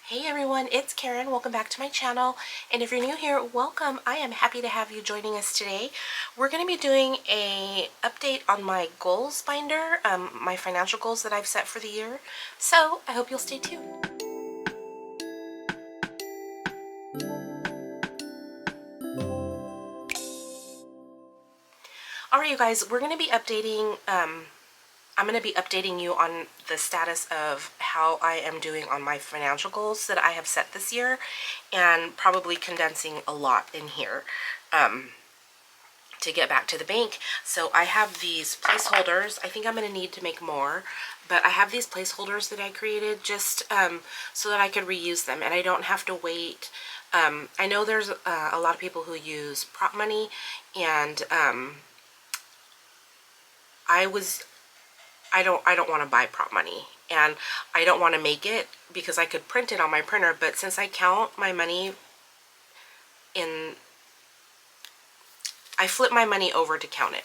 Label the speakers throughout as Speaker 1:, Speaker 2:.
Speaker 1: Hey everyone, it's Karen. Welcome back to my channel. And if you're new here, welcome. I am happy to have you joining us today. We're going to be doing a update on my goals binder, my financial goals that I've set for the year. So I hope you'll stay tuned. Alright you guys, we're going to be updating, I'm going to be updating you on the status of how I am doing on my financial goals that I have set this year, and probably condensing a lot in here to get back to the bank. So I have these placeholders. I think I'm going to need to make more, but I have these placeholders that I created just so that I could reuse them and I don't have to wait. I know there's a lot of people who use prop money, and I don't want to buy prop money, and I don't want to make it because I could print it on my printer, but since I count my money I flip my money over to count it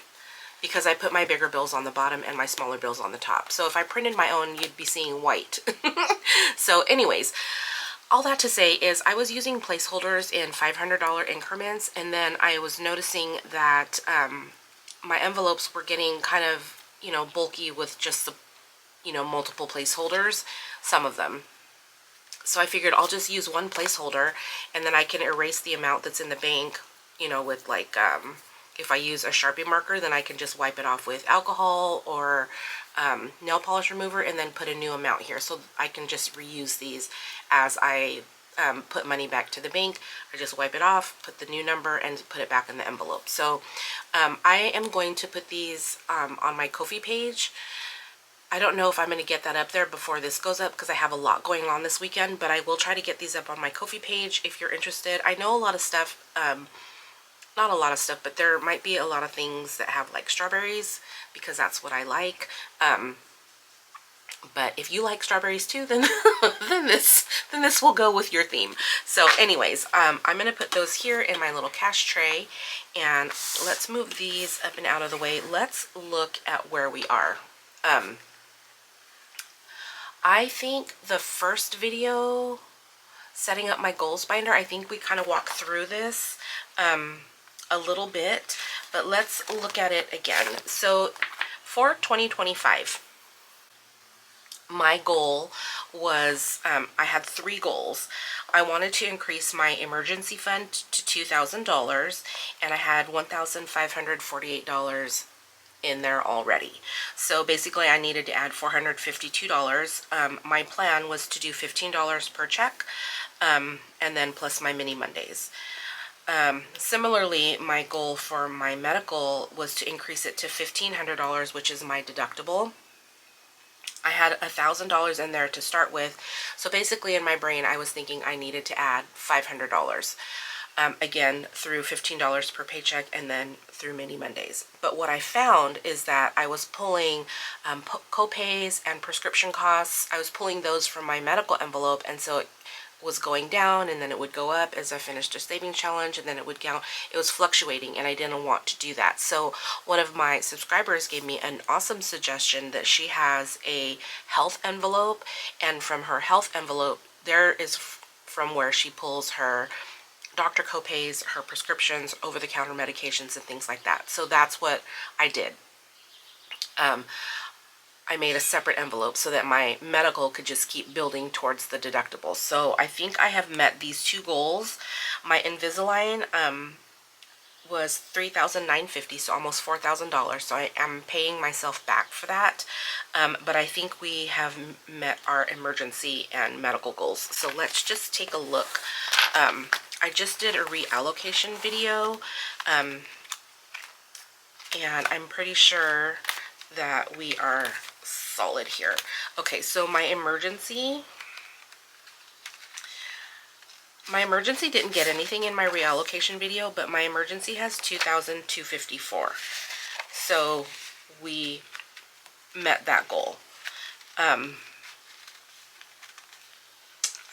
Speaker 1: because I put my bigger bills on the bottom and my smaller bills on the top. So if I printed my own, you'd be seeing white. So anyways, all that to say is I was using placeholders in $500 increments, and then I was noticing that my envelopes were getting kind of, bulky with just the, multiple placeholders, some of them. So I figured I'll just use one placeholder and then I can erase the amount that's in the bank, with like, if I use a Sharpie marker, then I can just wipe it off with alcohol or nail polish remover and then put a new amount here. So I can just reuse these as I put money back to the bank. I just wipe it off, put the new number, and put it back in the envelope. So I am going to put these on my Ko-fi page. I don't know if I'm going to get that up there before this goes up because I have a lot going on this weekend, but I will try to get these up on my Ko-fi page if you're interested. I know a lot of stuff, not a lot of stuff, but there might be a lot of things that have like strawberries because that's what I like. But if you like strawberries too, then then this will go with your theme. So anyways, I'm going to put those here in my little cash tray, and let's move these up and out of the way. Let's look at where we are. I think the first video setting up my goals binder, I think we kind of walked through this a little bit, but let's look at it again. So for 2025, my goal was, I had 3 goals. I wanted to increase my emergency fund to $2,000, and I had $1,548 in there already. So basically I needed to add $452. My plan was to do $15 per check, and then plus my mini Mondays. Similarly, my goal for my medical was to increase it to $1,500, which is my deductible. I had $1,000 in there to start with. So basically in my brain, I was thinking I needed to add $500. Again, through $15 per paycheck and then through mini Mondays. But what I found is that I was pulling co-pays and prescription costs. I was pulling those from my medical envelope, and so it was going down and then it would go up as I finished a savings challenge, and then it would go. It was fluctuating and I didn't want to do that. So one of my subscribers gave me an awesome suggestion that she has a health envelope, and from her health envelope, there is from where she pulls her doctor copays, her prescriptions, over-the-counter medications, and things like that. So that's what I did. I made a separate envelope so that my medical could just keep building towards the deductible. So I think I have met these 2 goals. My Invisalign was $3,950, so almost $4,000. So I am paying myself back for that. But I think we have met our emergency and medical goals. So let's just take a look. I just did a reallocation video, and I'm pretty sure that we are solid here. Okay, so my emergency didn't get anything in my reallocation video, but my emergency has $2,254. So we met that goal. I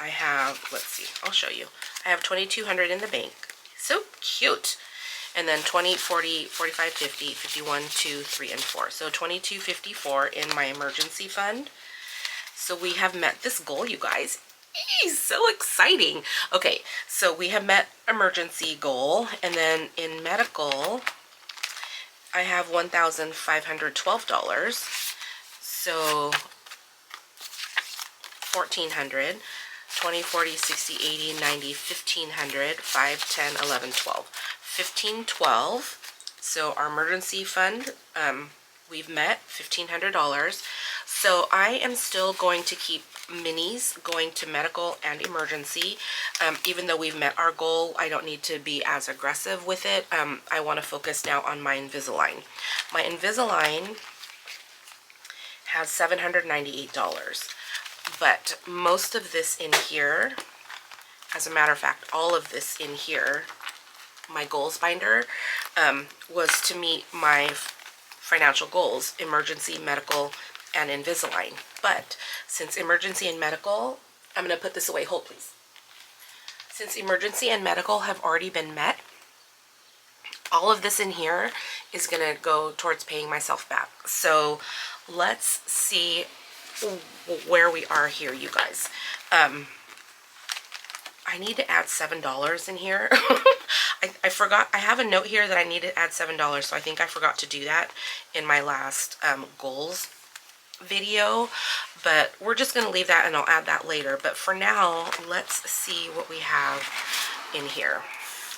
Speaker 1: have, let's see, I'll show you. I have $2,200 in the bank. So cute. And then 20, 40, 45, 50, 51, 2, 3, and 4. So $2,254 in my emergency fund. So we have met this goal, you guys. So exciting. Okay, so we have met emergency goal, and then in medical, I have $1,512. So 1,400, 20, 40, 60, 80, 90, 1,500, 5, 10, 11, 12. 1,512. So our emergency fund, we've met $1,500. So I am still going to keep minis going to medical and emergency. Even though we've met our goal, I don't need to be as aggressive with it. I want to focus now on my Invisalign. My Invisalign has $798. But most of this in here, as a matter of fact, all of this in here, my goals binder, was to meet my financial goals, emergency, medical, and Invisalign. But since emergency and medical, I'm going to put this away. Hold, please. Since emergency and medical have already been met, all of this in here is going to go towards paying myself back. So let's see where we are here, you guys. I need to add $7 in here. I forgot. I have a note here that I need to add $7, so I think I forgot to do that in my last goals video, but we're just going to leave that and I'll add that later. But for now, let's see what we have in here.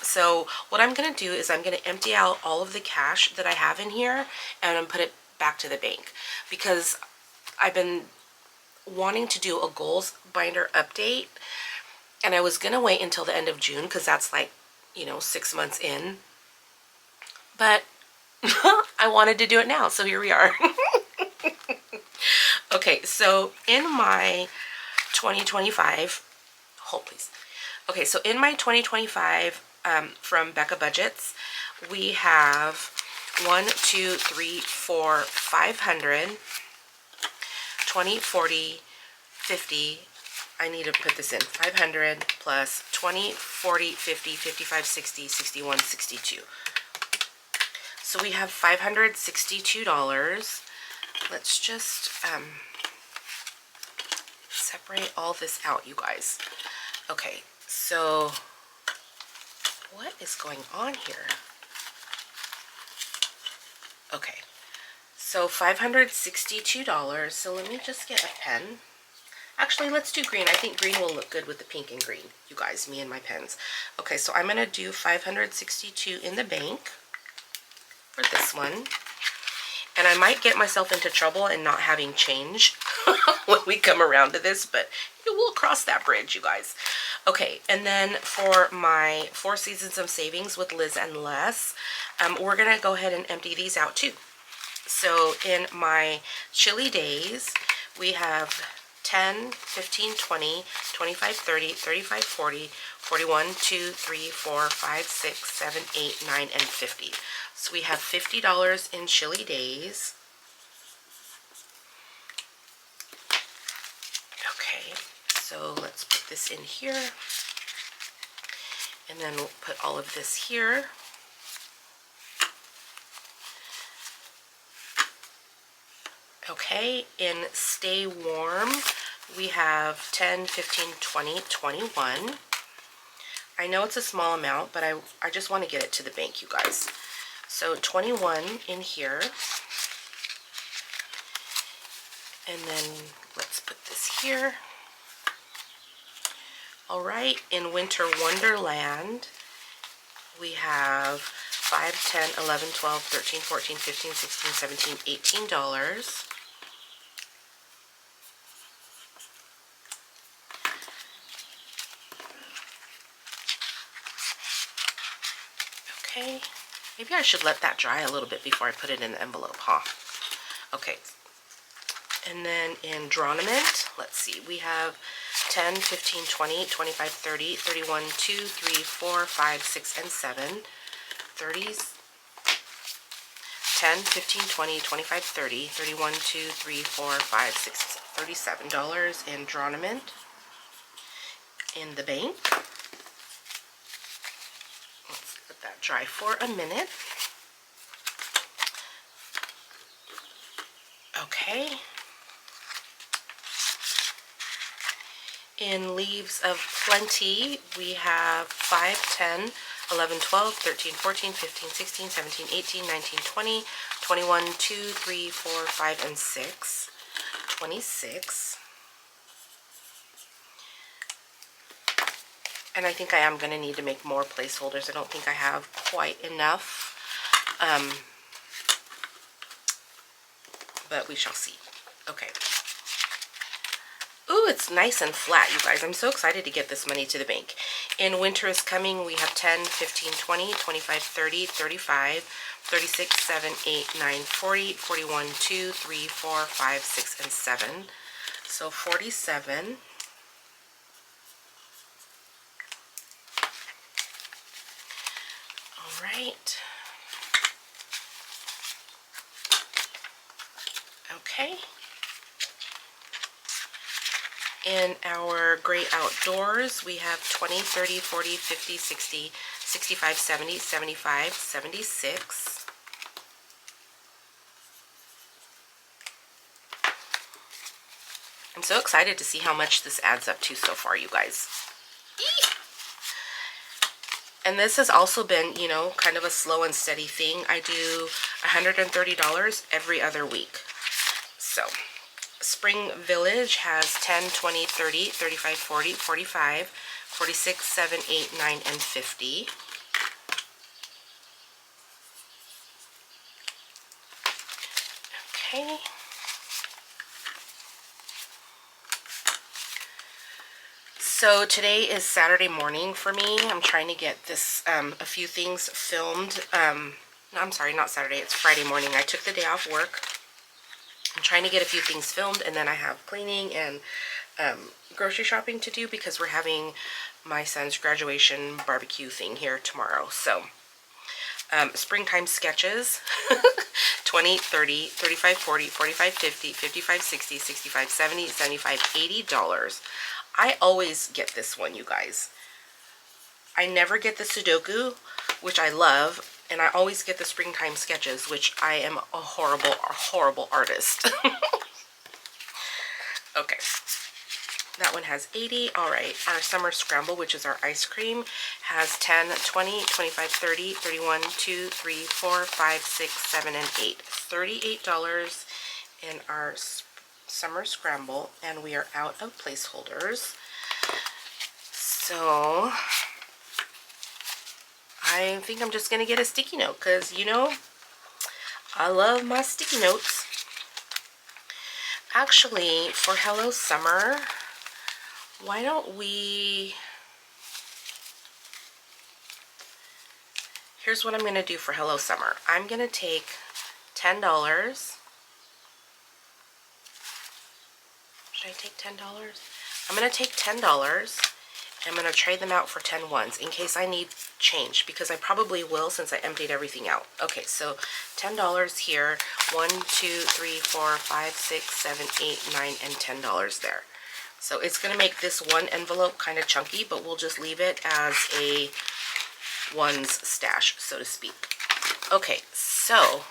Speaker 1: So what I'm going to do is I'm going to empty out all of the cash that I have in here and I'm put it back to the bank, because I've been wanting to do a goals binder update, and I was going to wait until the end of June because that's like, you know, 6 months in, but I wanted to do it now, so here we are. Okay, so in my 2025, hold please. Okay, so in my 2025 from Becca Budgets, we have 1, 2, 3, 4, 500, 20, 40, 50. I need to put this in. 500 plus 20, 40, 50, 55, 60, 61, 62. So we have $562. Let's just separate all this out, you guys. Okay, so what is going on here? Okay, so $562. So let me just get a pen. Actually, let's do green. I think green will look good with the pink and green, you guys, me and my pens. Okay, so I'm going to do 562 in the bank for this one. And I might get myself into trouble and not having change when we come around to this, but we'll cross that bridge, you guys. Okay, and then for my 4 Seasons of Savings with Liz and Les, we're going to go ahead and empty these out too. So in my chilly days, we have 10, 15, 20, 25, 30, 35, 40, 41, 2, 3, 4, 5, 6, 7, 8, 9, and 50. So we have $50 in chilly days. Okay, so let's put this in here. And then we'll put all of this here. Okay, in Stay Warm, we have 10, 15, 20, 21. I know it's a small amount, but I just want to get it to the bank, you guys. So 21 in here. And then let's put this here. All right, in Winter Wonderland, we have 5, 10, 11, 12, 13, 14, 15, 16, 17, $18. Okay, maybe I should let that dry a little bit before I put it in the envelope, huh? Okay, and then in Dronament, let's see, we have 10, 15, 20, 25, 30, 31, 2, 3, 4, 5, 6, and 7. 30s. 10, 15, 20, 25, 30, 31, 2, 3, 4, 5, 6, $37 in Dronament in the bank. Let's let that dry for a minute. Okay. In Leaves of Plenty, we have 5, 10, 11, 12, 13, 14, 15, 16, 17, 18, 19, 20, 21, 2, 3, 4, 5, and 6. 26. And I think I am going to need to make more placeholders. I don't think I have quite enough. But we shall see. Okay. Ooh, it's nice and flat, you guys. I'm so excited to get this money to the bank. In Winter is Coming, we have 10, 15, 20, 25, 30, 35, 36, 7, 8, 9, 40, 41, 2, 3, 4, 5, 6, and 7. So 47. All right. Okay. In our Great Outdoors, we have 20, 30, 40, 50, 60, 65, 70, 75, 76. I'm so excited to see how much this adds up to so far, you guys. And this has also been, you know, kind of a slow and steady thing. I do $130 every other week. So Spring Village has 10, 20, 30, 35, 40, 45, 46, 7, 8, 9, and 50. Okay. So today is Saturday morning for me. I'm trying to get this, a few things filmed. No, I'm sorry, not Saturday. It's Friday morning. I took the day off work. I'm trying to get a few things filmed, and then I have cleaning and grocery shopping to do because we're having my son's graduation barbecue thing here tomorrow. So, springtime sketches, 20, 30, 35, 40, 45, 50, 55, 60, 65, 70, 75, $80. I always get this one, you guys. I never get the Sudoku, which I love. And I always get the springtime sketches, which I am a horrible artist. Okay. That one has 80. All right. Our Summer Scramble, which is our ice cream, has 10, 20, 25, 30, 31, 2, 3, 4, 5, 6, 7, and 8. $38 in our Summer Scramble, and we are out of placeholders. So I think I'm just going to get a sticky note because, you know, I love my sticky notes. Actually, for Hello Summer, why don't we... Here's what I'm going to do for Hello Summer. I'm going to take $10. Should I take $10? I'm going to take $10. I'm going to trade them out for 10 ones in case I need change, because I probably will since I emptied everything out. Okay, so $10 here. 1, 2, 3, 4, 5, 6, 7, 8, 9, and $10 there. So it's going to make this one envelope kind of chunky, but we'll just leave it as a ones stash, so to speak. Okay, so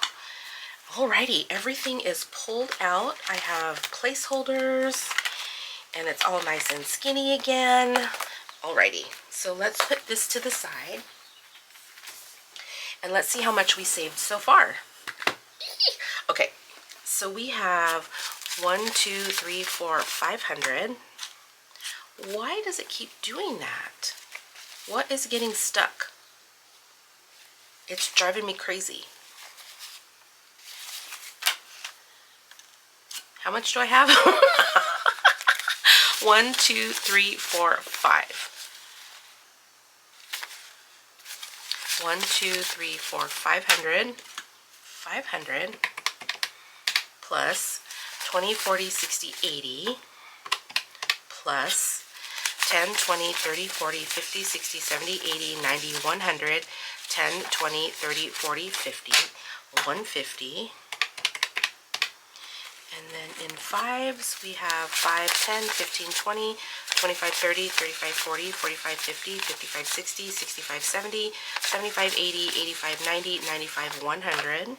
Speaker 1: alrighty, everything is pulled out. I have placeholders, and it's all nice and skinny again. Alrighty, so let's put this to the side and let's see how much we saved so far. Okay, so we have 1, 2, 3, 4, 500. Why does it keep doing that? What is getting stuck? It's driving me crazy. How much do I have? 1, 2, 3, 4, 5. 1, 2, 3, 4, 500. 500 plus 20, 40, 60, 80 plus 10, 20, 30, 40, 50, 60, 70, 80, 90, 100, 10, 20, 30, 40, 50, 150. And then in fives, we have 5, 10, 15, 20, 25, 30, 35, 40, 45, 50, 55, 60, 65, 70, 75, 80, 85, 90, 95, 100.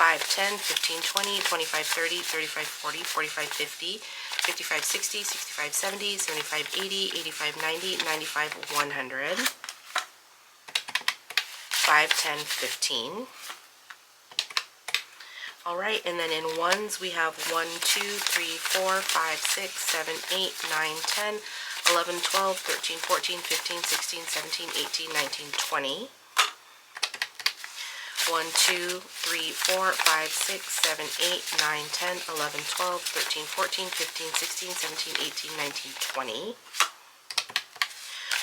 Speaker 1: 5, 10, 15, 20, 25, 30, 35, 40, 45, 50, 55, 60, 65, 70, 75, 80, 85, 90, 95, 100, 5, 10, 15. All right, and then in ones we have 1, 2, 3, 4, 5, 6, 7, 8, 9, 10, 11, 12, 13, 14, 15, 16, 17, 18, 19, 20. 1, 2, 3, 4, 5, 6, 7, 8, 9, 10, 11, 12, 13, 14, 15, 16, 17, 18, 19, 20.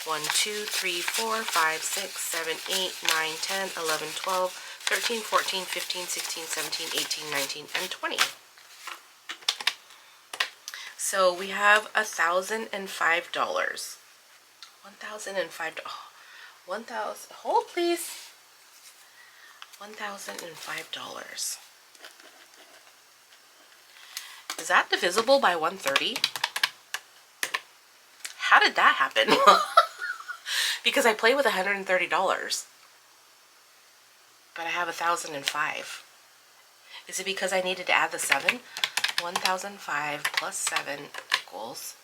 Speaker 1: 1, 2, 3, 4, 5, 6, 7, 8, 9, 10, 11, 12, 13, 14, 15, 16, 17, 18, 19, and 20. So we have $1,005. $1,005. 1,000. Hold please. $1,005. Is that divisible by 130? How did that happen? Because I play with $130. But I have 1,005. Is it because I needed to add the 7? 1,005 plus 7 equals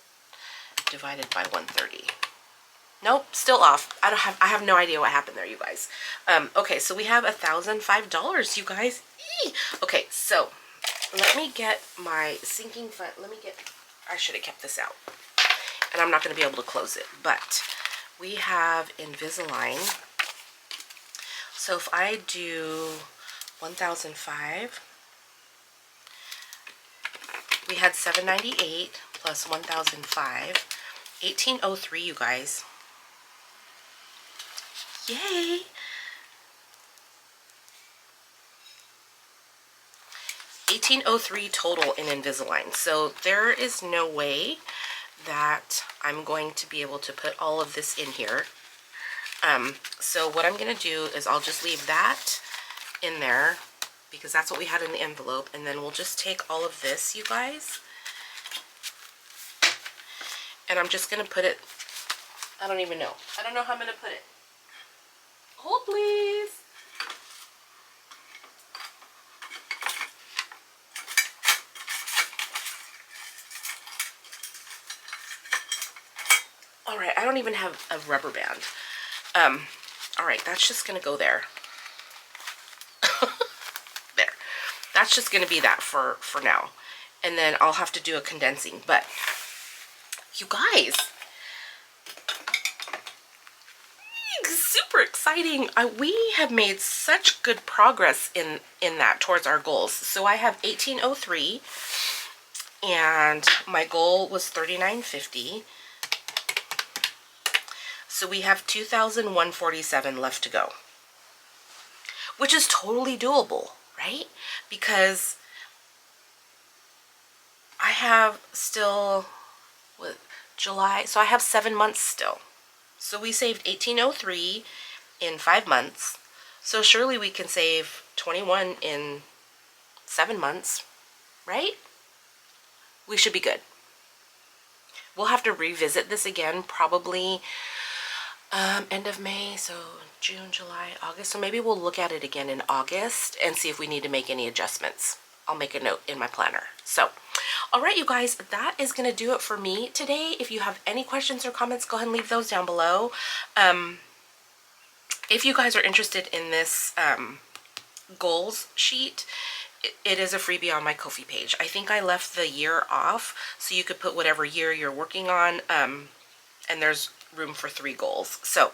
Speaker 1: divided by 130. Nope, still off. I have no idea what happened there, you guys. Okay, so we have $1,005, you guys. Eee! Okay, so let me get my sinking fund. I should have kept this out. And I'm not going to be able to close it, but we have Invisalign. So if I do 1,005, we had 798 plus 1,005, 1,803, you guys. Yay! $1,803 total in Invisalign. So there is no way that I'm going to be able to put all of this in here. So what I'm going to do is I'll just leave that in there because that's what we had in the envelope, and then we'll just take all of this, you guys, and I'm just going to put it, I don't even know. I don't know how I'm going to put it. Hold please. All right, I don't even have a rubber band. All right, that's just gonna go there. There. That's just gonna be that for now. And then I'll have to do a condensing. But you guys, super exciting. We have made such good progress in that towards our goals. So I have 1,803 and my goal was 3,950. So we have 2,147 left to go, which is totally doable, right? Because I have still, what, July, so I have 7 months still. So we saved 1,803 in 5 months. So surely we can save 21 in 7 months, right? We should be good. We'll have to revisit this again probably end of May, so June, July, August. So maybe we'll look at it again in August and see if we need to make any adjustments. I'll make a note in my planner. So, all right, you guys, that is going to do it for me today. If you have any questions or comments, go ahead and leave those down below. If you guys are interested in this goals sheet, it is a freebie on my Ko-fi page. I think I left the year off, so you could put whatever year you're working on, and there's room for 3 goals. So,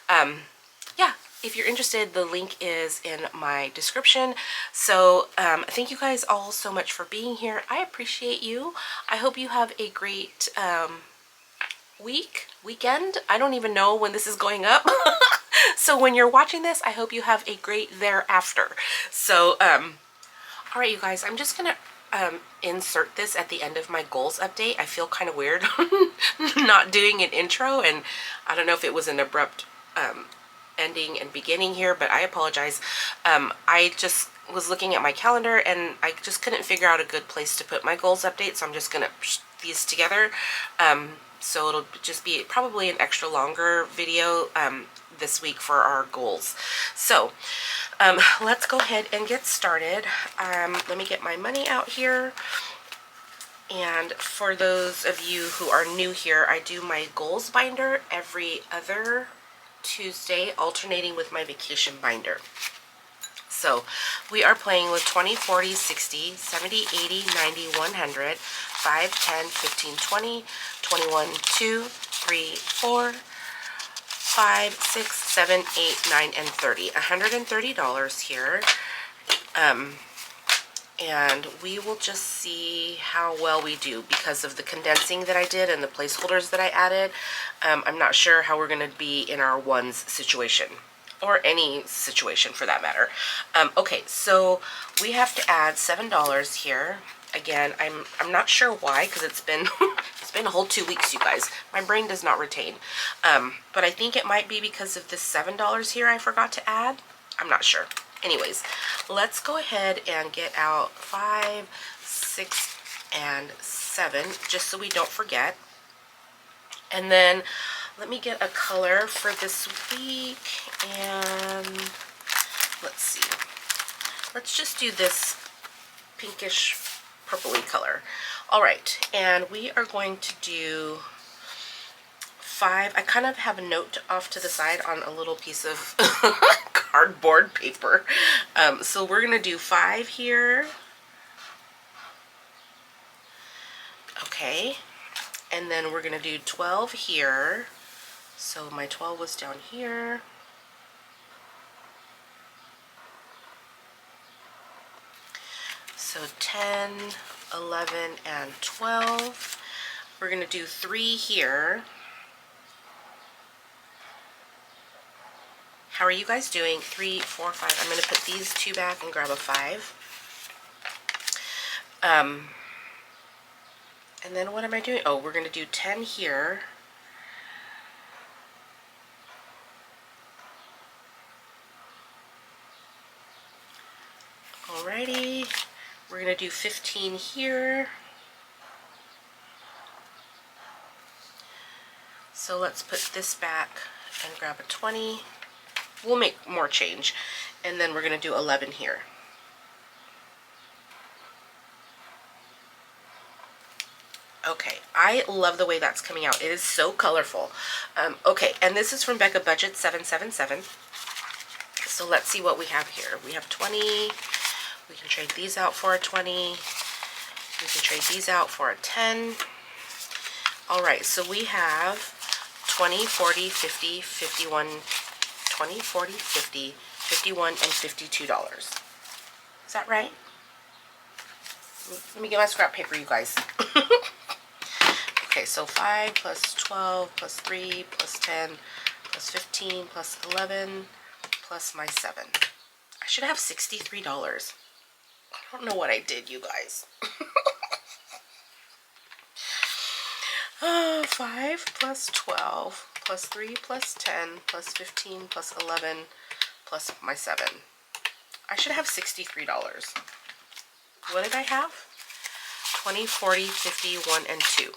Speaker 1: yeah, if you're interested, the link is in my description. So, thank you guys all so much for being here. I appreciate you. I hope you have a great weekend. I don't even know when this is going up. So when you're watching this, I hope you have a great thereafter. So, all right, you guys, I'm just gonna insert this at the end of my goals update. I feel kind of weird not doing an intro, and I don't know if it was an abrupt ending and beginning here, but I apologize. I just was looking at my calendar and I just couldn't figure out a good place to put my goals update, so I'm just gonna put these together. So it'll just be probably an extra longer video this week for our goals. So let's go ahead and get started. Let me get my money out here. And for those of you who are new here, I do my goals binder every other Tuesday, alternating with my vacation binder. So we are playing with 20, 40, 60, 70, 80, 90, 100, 5, 10, 15, 20, 21, 2, 3, 4, 5, 6, 7, 8, 9, and 30. $130 here. And we will just see how well we do because of the condensing that I did and the placeholders that I added. I'm not sure how we're going to be in our ones situation, or any situation for that matter. Okay, so we have to add $7 here. Again, I'm not sure why, because it's been it's been a whole 2 weeks, you guys. My brain does not retain. But I think it might be because of this $7 here I forgot to add. I'm not sure. Anyways, let's go ahead and get out 5, 6, and 7, just so we don't forget. And then let me get a color for this week, and let's see. Let's just do this pinkish purpley color. All right, and we are going to do 5. I kind of have a note off to the side on a little piece of cardboard paper. So we're going to do 5 here. Okay. And then we're going to do 12 here. So my 12 was down here. So 10, 11, and 12. We're going to do 3 here. How are you guys doing? 3, 4, 5. I'm going to put these 2 back and grab a 5. And then what am I doing? Oh, we're going to do 10 here. Alrighty. We're going to do 15 here. So let's put this back and grab a 20. We'll make more change. And then we're going to do 11 here. Okay, I love the way that's coming out. It is so colorful. Okay, and this is from Becca Budget 777. So let's see what we have here. We have 20. We can trade these out for a 20. We can trade these out for a 10. All right, so we have 20, 40, 50, 51, 20, 40, 50, 51, and $52. Is that right? Let me get my scrap paper, you guys. Okay, so 5 plus 12 plus 3 plus 10 plus 15 plus 11 plus my 7. I should have $63. I don't know what I did, you guys. 5 plus 12 plus 3 plus 10 plus 15 plus 11 plus my 7. I should have $63. What did I have? 20, 40, 50, 1, and 2.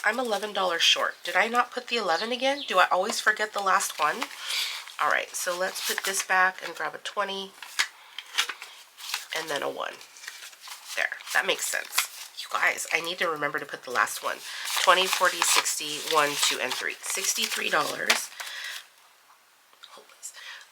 Speaker 1: I'm $11 short. Did I not put the 11 again? Do I always forget the last one? All right, so let's put this back and grab a 20 and then a 1. There, that makes sense. You guys, I need to remember to put the last one. 20, 40, 60, 1, 2, and 3. $63.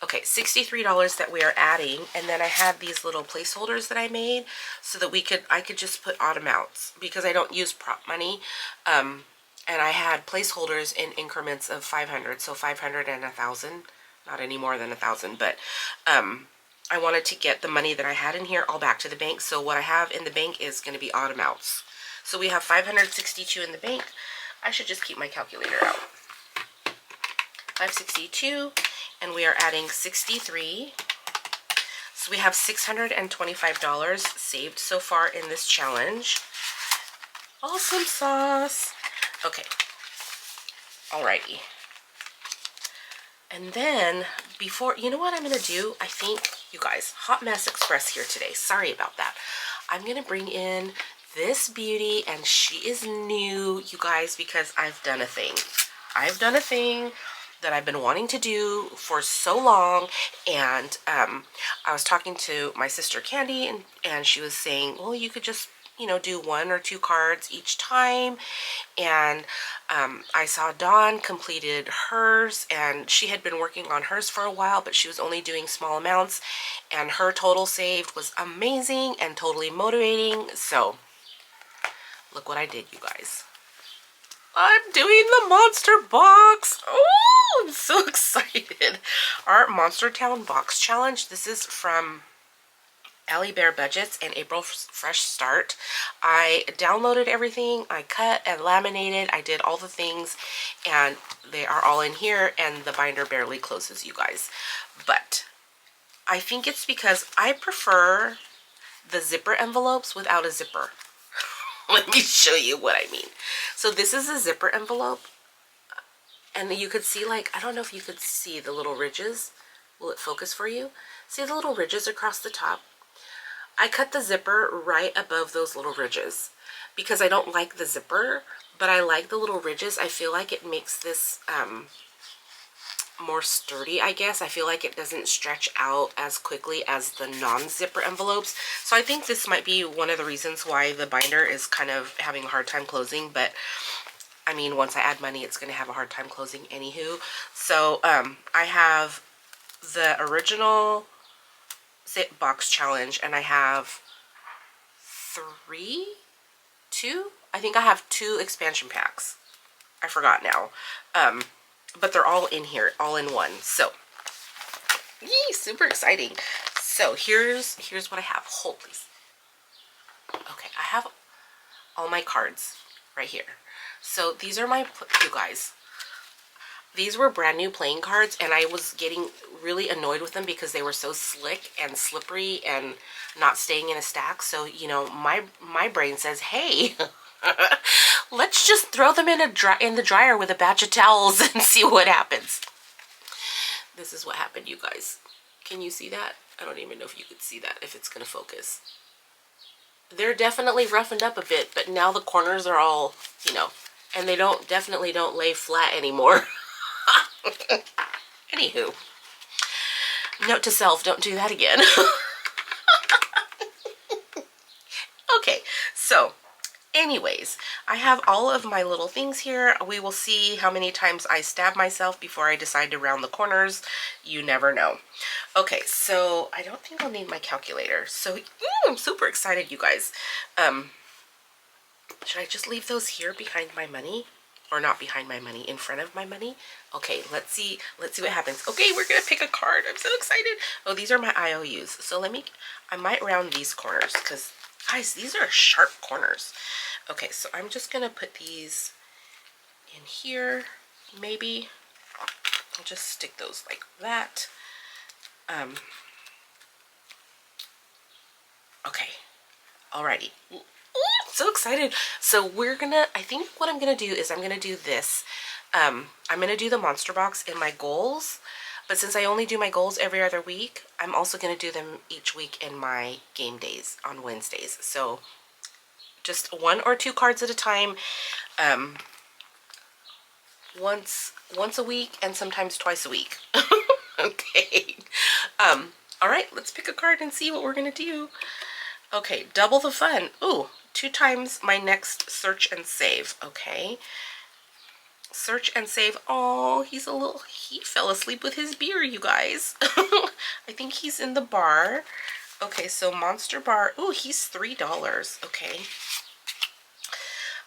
Speaker 1: Okay, $63 that we are adding, and then I had these little placeholders that I made so that I could just put odd amounts because I don't use prop money, and I had placeholders in increments of 500, so 500 and 1,000, not any more than 1,000, but I wanted to get the money that I had in here all back to the bank, so what I have in the bank is going to be odd amounts. So we have 562 in the bank. I should just keep my calculator out. 562. And we are adding 63. So we have $625 saved so far in this challenge. Awesome sauce. Okay. Alrighty. And then before, you know what I'm going to do? I think, you guys, Hot Mess Express here today. Sorry about that. I'm going to bring in this beauty, and she is new, you guys, because I've done a thing. I've done a thing that I've been wanting to do for so long, and I was talking to my sister Candy, and she was saying, well, you could just you know, do 1 or 2 cards each time. And I saw Dawn completed hers, and she had been working on hers for a while, but she was only doing small amounts, and her total saved was amazing and totally motivating. So look what I did, you guys. I'm doing the monster box. Oh, I'm so excited. Our Monster Town box challenge. This is from Allie Bear Budgets and April Fresh Start. I downloaded everything, I cut and laminated, I did all the things, and they are all in here, and the binder barely closes, you guys. But I think it's because I prefer the zipper envelopes without a zipper. Let me show you what I mean. So this is a zipper envelope, and you could see, like, I don't know if you could see the little ridges. Will it focus for you? See the little ridges across the top? I cut the zipper right above those little ridges because I don't like the zipper, but I like the little ridges. I feel like it makes this more sturdy, I guess. I feel like it doesn't stretch out as quickly as the non-zipper envelopes. So I think this might be one of the reasons why the binder is kind of having a hard time closing, but I mean, once I add money, it's going to have a hard time closing anywho. So I have the original zip box challenge, and I have I think I have 2 expansion packs. I forgot now. But they're all in here, all in one. So, yee, super exciting. So here's what I have. Hold, please. Okay, I have all my cards right here. So these are my, you guys, these were brand new playing cards, and I was getting really annoyed with them because they were so slick and slippery and not staying in a stack. So, you know, my brain says, hey, let's just throw them in the dryer with a batch of towels and see what happens. This is what happened, you guys. Can you see that? I don't even know if you could see that, if it's going to focus. They're definitely roughened up a bit, but now the corners are all, you know, and they definitely don't lay flat anymore. Anywho, note to self, don't do that again. Okay, so anyways, I have all of my little things here. We will see how many times I stab myself before I decide to round the corners. You never know. Okay, so I don't think I'll need my calculator. So I'm super excited, you guys. Should I just leave those here behind my money? Or not behind my money, in front of my money? Okay, let's see what happens. Okay, we're gonna pick a card. I'm so excited. Oh, these are my IOUs. So I might round these corners, because guys, these are sharp corners. Okay, so I'm just gonna put these in here, maybe. I'll just stick those like that. Okay, alrighty. Ooh, so excited. So I think what I'm gonna do is I'm gonna do this. I'm gonna do the monster box in my goals, but since I only do my goals every other week, I'm also gonna do them each week in my game days on Wednesdays. So just 1 or 2 cards at a time, once a week, and sometimes twice a week. Okay. All right, let's pick a card and see what we're gonna do. Okay, double the fun. Ooh, 2 times my next search and save. Okay. Search and save. Oh, he fell asleep with his beer, you guys. I think he's in the bar. Okay, so Monster Bar. Ooh, he's $3. Okay.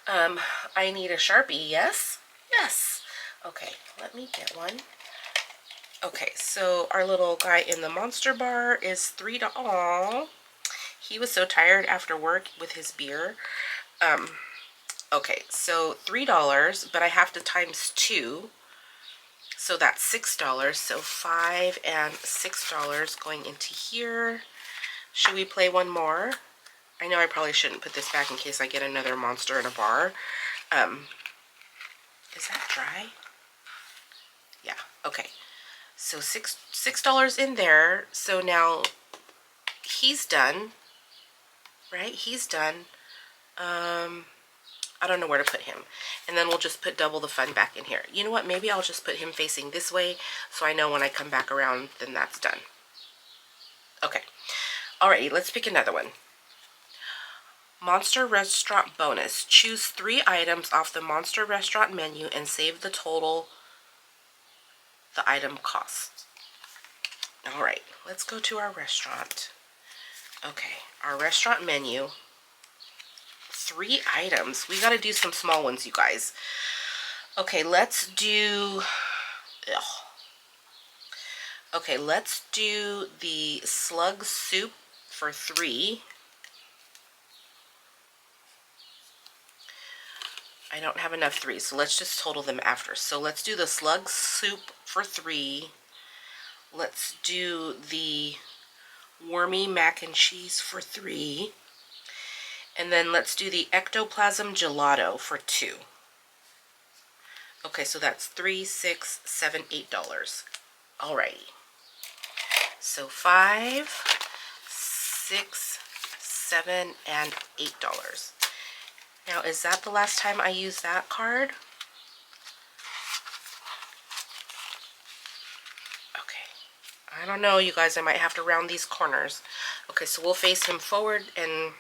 Speaker 1: I need a Sharpie. Yes? Yes. Okay, let me get one. Okay, so our little guy in the Monster Bar is $3. Aww. He was so tired after work with his beer. Okay, so $3, but I have to times 2. So that's $6. So $5 and $6 going into here. Should we play one more? I know I probably shouldn't put this back in case I get another monster in a bar. Is that dry? Yeah, okay. So $6 in there. So now he's done. Right? He's done. I don't know where to put him. And then we'll just put double the fun back in here. You know what? Maybe I'll just put him facing this way so I know when I come back around, then that's done. Okay. Alrighty, let's pick another one. Monster Restaurant bonus. Choose 3 items off the Monster Restaurant menu and save the total the item costs. Alright, let's go to our restaurant. Okay, our restaurant menu. 3 items. We gotta do some small ones, you guys. Okay, let's do... Ugh. Okay, let's do the slug soup for 3. I don't have enough 3, so let's just total them after. So let's do the slug soup for 3. Let's do the wormy mac and cheese for 3. And then let's do the ectoplasm gelato for 2. Okay, so that's $3, $6, $7, $8. Alrighty. So $5, $6, $7, and $8. Now, is that the last time I use that card? Okay. I don't know, you guys. I might have to round these corners. Okay, so we'll face him forward and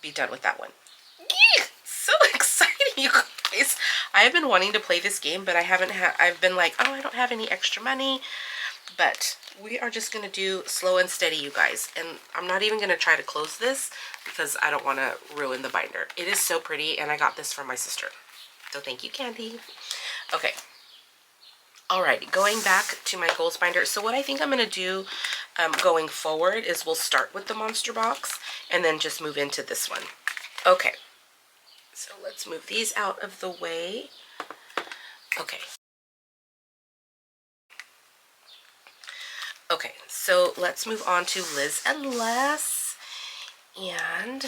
Speaker 1: be done with that one. Yeah, so exciting, you guys. I have been wanting to play this game, but I haven't had... I've been like, oh, I don't have any extra money. But we are just going to do slow and steady, you guys. And I'm not even going to try to close this because I don't want to ruin the binder. It is so pretty, and I got this from my sister. So thank you, Candy. Okay. Alrighty, going back to my goals binder. So what I think I'm going to do going forward is we'll start with the monster box and then just move into this one. Okay. So let's move these out of the way. Okay. Okay, so let's move on to Liz and Les. And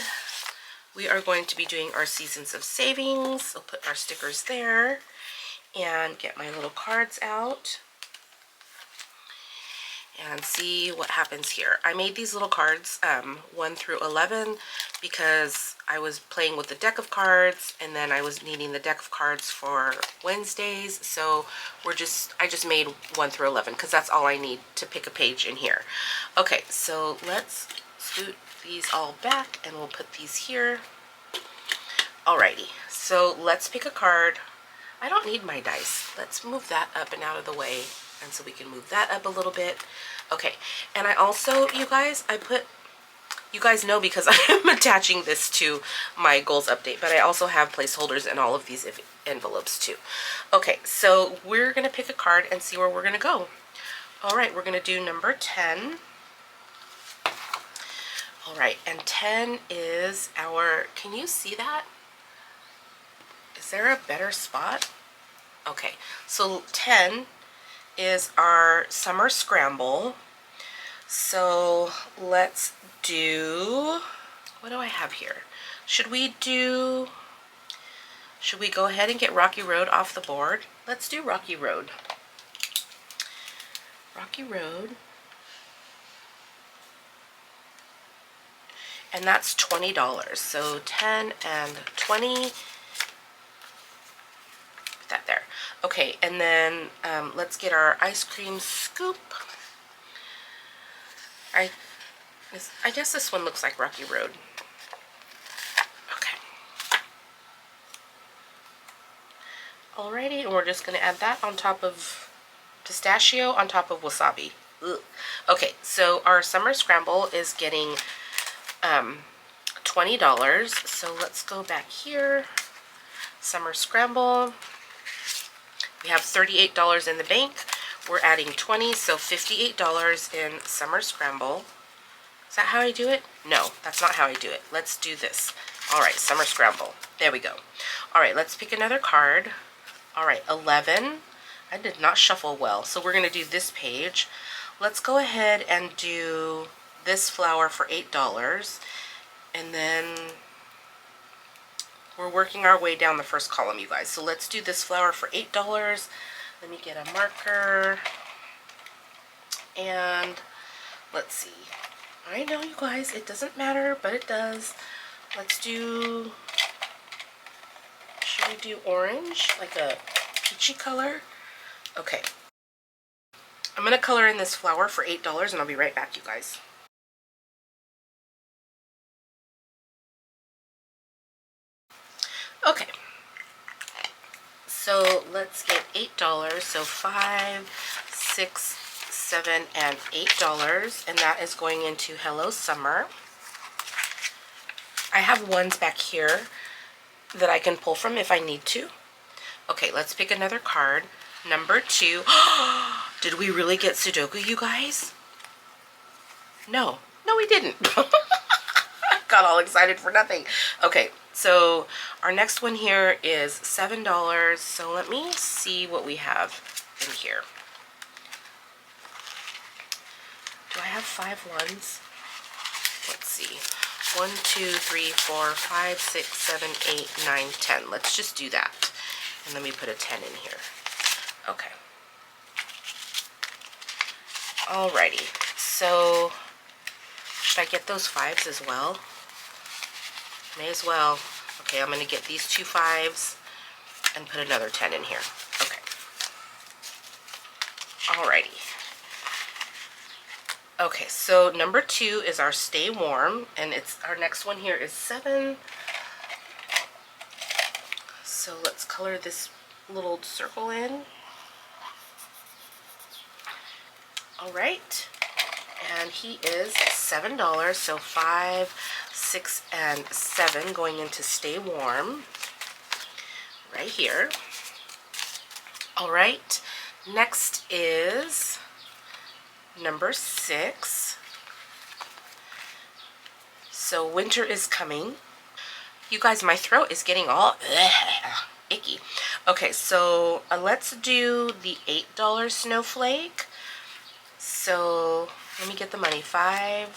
Speaker 1: we are going to be doing our seasons of savings. I'll put our stickers there and get my little cards out and see what happens here. I made these little cards 1 through 11 because I was playing with the deck of cards, and then I was needing the deck of cards for Wednesdays. So I just made 1 through 11 because that's all I need to pick a page in here. Okay, so let's scoot these all back and we'll put these here. Alrighty, so let's pick a card. I don't need my dice. Let's move that up and out of the way, and so we can move that up a little bit. Okay, and I also, you guys, you guys know because I am attaching this to my goals update, but I also have placeholders in all of these envelopes too. Okay, so we're going to pick a card and see where we're going to go. All right, we're going to do number 10. All right, and 10 is our, can you see that? Is there a better spot? Okay, so 10 is our summer scramble. So let's do, what do I have here? Should we go ahead and get Rocky Road off the board? Let's do Rocky Road. Rocky Road. And that's $20. So 10 and 20. Put that there. Okay, and then let's get our ice cream scoop. I guess this one looks like Rocky Road. Okay. Alrighty, and we're just going to add that on top of pistachio on top of wasabi. Ugh. Okay, so our summer scramble is getting $20. So let's go back here. Summer scramble. We have $38 in the bank. We're adding 20, so $58 in summer scramble. Is that how I do it? No, that's not how I do it. Let's do this. All right, summer scramble. There we go. All right, let's pick another card. All right, 11. I did not shuffle well, so we're going to do this page. Let's go ahead and do this flower for $8. And then we're working our way down the first column, you guys. So let's do this flower for $8. Let me get a marker. And let's see. I know, you guys, it doesn't matter, but it does. Let's do, should we do orange? Like a peachy color? Okay. I'm going to color in this flower for $8, and I'll be right back, you guys. Okay. So let's get $8. So 5, 6, 7, and $8. And that is going into Hello Summer. I have ones back here that I can pull from if I need to. Okay, let's pick another card. Number 2. Did we really get Sudoku, you guys? No. No, we didn't. Got all excited for nothing. Okay, so our next one here is $7. So let me see what we have in here. Do I have 5 ones? Let's see. 1, 2, 3, 4, 5, 6, 7, 8, 9, 10. Let's just do that. And let me put a 10 in here. Okay. Alrighty. So, should I get those 5s as well? May as well. Okay, I'm going to get these 2 5s and put another 10 in here. Okay. Alrighty. Okay, so number 2 is our Stay Warm, and it's our next one here is 7. So let's color this little circle in. Alright. And he is $7, so 5, 6, and 7 going into Stay Warm right here. Alright, next is number 6. So Winter is Coming. You guys, my throat is getting all icky. Okay, so let's do the $8 snowflake. So let me get the money. 5,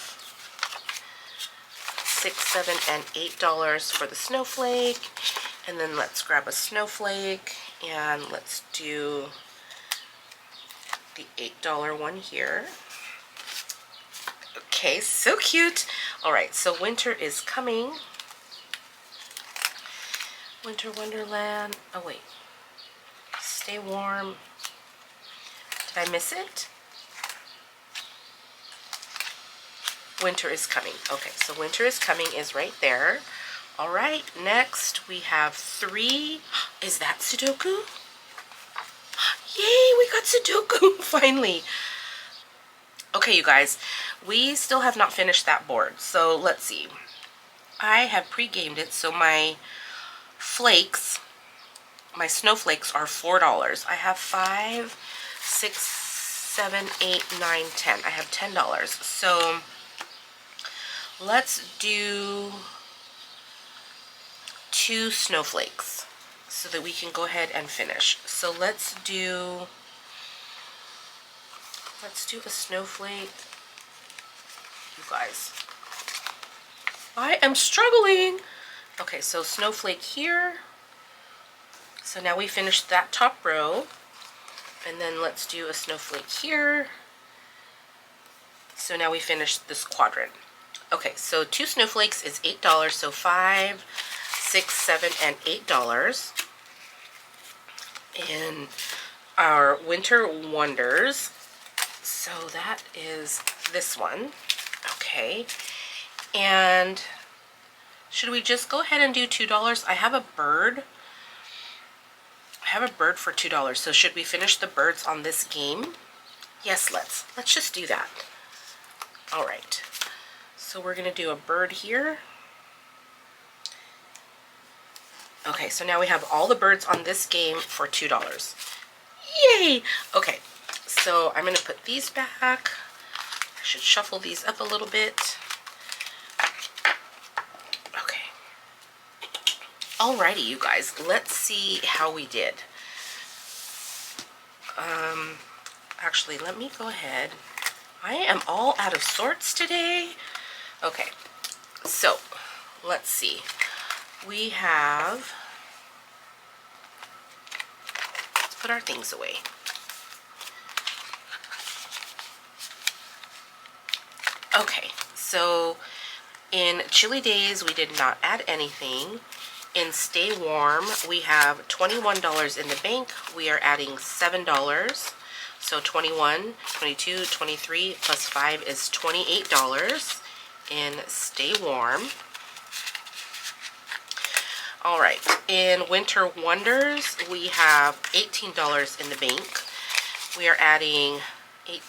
Speaker 1: 6, 7, and $8 for the snowflake. And then let's grab a snowflake and let's do the $8 one here. Okay, so cute. Alright, so Winter is Coming. Winter Wonderland. Oh wait. Stay Warm. Did I miss it? Winter is Coming. Okay, so Winter is Coming is right there. Alright, next we have 3. Is that Sudoku? Yay, we got Sudoku finally. Okay, you guys, we still have not finished that board. So let's see. I have pre-gamed it, so my flakes, my snowflakes are $4. I have 5, 6, 7, 8, 9, 10. I have $10. So let's do 2 snowflakes so that we can go ahead and finish. So let's do a snowflake. You guys, I am struggling. Okay, so snowflake here. So now we finished that top row. And then let's do a snowflake here. So now we finished this quadrant. Okay, so 2 snowflakes is $8. So 5, 6, 7, and $8. In our Winter Wonders. So that is this one. Okay. And should we just go ahead and do $2? I have a bird. I have a bird for $2. So should we finish the birds on this game? Yes, let's just do that. All right. So we're going to do a bird here. Okay, so now we have all the birds on this game for $2. Yay! Okay, so I'm going to put these back. I should shuffle these up a little bit. Okay. Alrighty, you guys, let's see how we did. Actually, let me go ahead. I am all out of sorts today. Okay, so let's see. We have, let's put our things away. Okay, so in Chilly Days, we did not add anything. In Stay Warm, we have $21 in the bank. We are adding $7. So 21, 22, 23 plus 5 is $28 in Stay Warm. All right, in Winter Wonders, we have $18 in the bank. We are adding I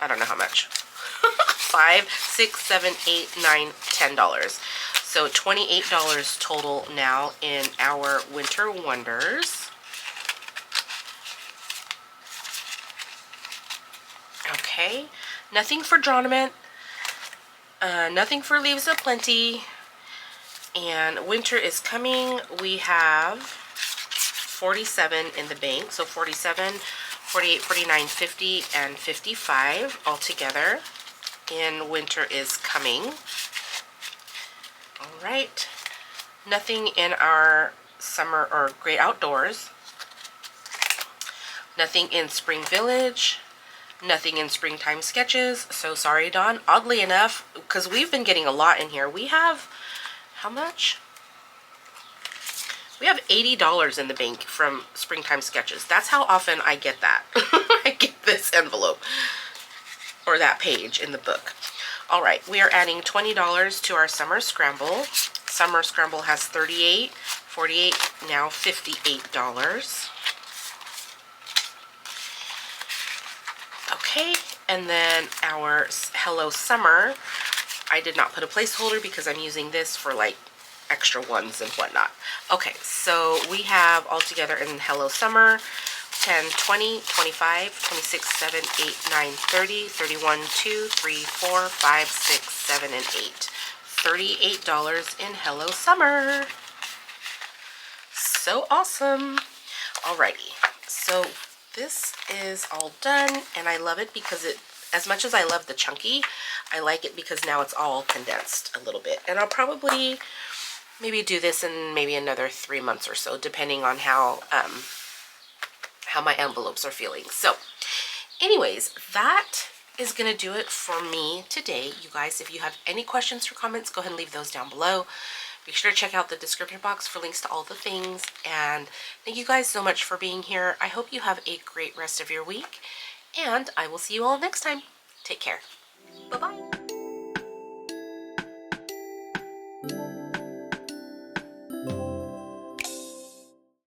Speaker 1: don't know how much. 5, 6, 7, 8, 9, $10. So $28 total now in our Winter Wonders. Okay, nothing for Droniment, nothing for Leaves of Plenty, and winter is coming. We have 47 in the bank, so 47, 48, 49, 50, and 55 all together in Winter is Coming. All right, nothing in our Summer or Great Outdoors, nothing in Spring Village, nothing in Springtime Sketches. So sorry, Dawn. Oddly enough, because we've been getting a lot in here, we have, how much? We have $80 in the bank from Springtime Sketches. That's how often I get that. I get this envelope or that page in the book. All right, we are adding $20 to our Summer Scramble. Summer Scramble has 38, 48, now $58. Okay, and then our Hello Summer, I did not put a placeholder because I'm using this for like extra ones and whatnot. Okay, so we have altogether in Hello Summer 10, 20, 25, 26, 7, 8, 9, 30, 31, 2, 3, 4, 5, 6, 7, and 8. $38 in Hello Summer. So awesome. Alrighty, so this is all done, and I love it because it, as much as I love the chunky, I like it because now it's all condensed a little bit. And I'll probably maybe do this in maybe another 3 months or so, depending on how my envelopes are feeling. So anyways, that is going to do it for me today. You guys, if you have any questions or comments, go ahead and leave those down below. Be sure to check out the description box for links to all the things. And thank you guys so much for being here. I hope you have a great rest of your week, and I will see you all next time. Take care. Bye-bye.